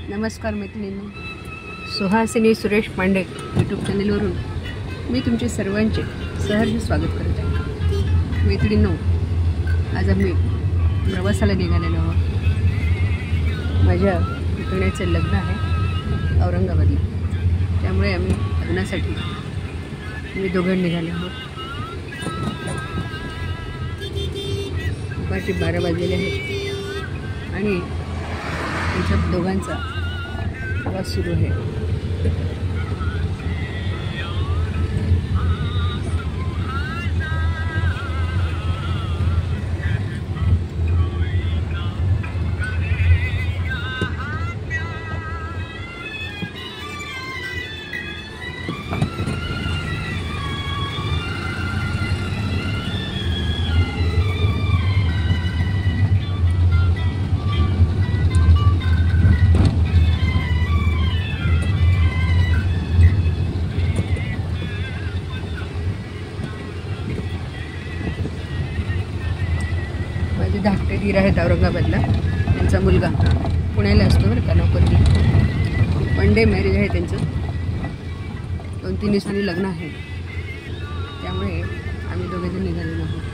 नमस्कार मैत्रिणींनो, सुहासिनी सुरेश पांडे यूट्यूब चॅनलवरून मी तुमचे सर्वांचे सहर्ष स्वागत करत आहे। मैत्रिणींनो, आज आम्ही प्रवासाला निघालेलो आहोत। माझ्या पुतण्याचे लग्न आहे औरंगाबादला, त्यामुळे आम्ही लग्नासाठी दोघं निघाले आहोत। दुपारचे 12 वाजलेले आहेत आणि आमच्या दोघांचा प्रवास सुरू आहे। माझे धाकटे दीर आहेत औरंगाबादला, त्यांचा मुलगा पुण्याला असतो बरं का, नोकरी। वन डे मॅरेज आहे त्यांचं, 2-3 दिवसांनी लग्न आहे, त्यामुळे आम्ही दोघेजण निघालेलो आहोत।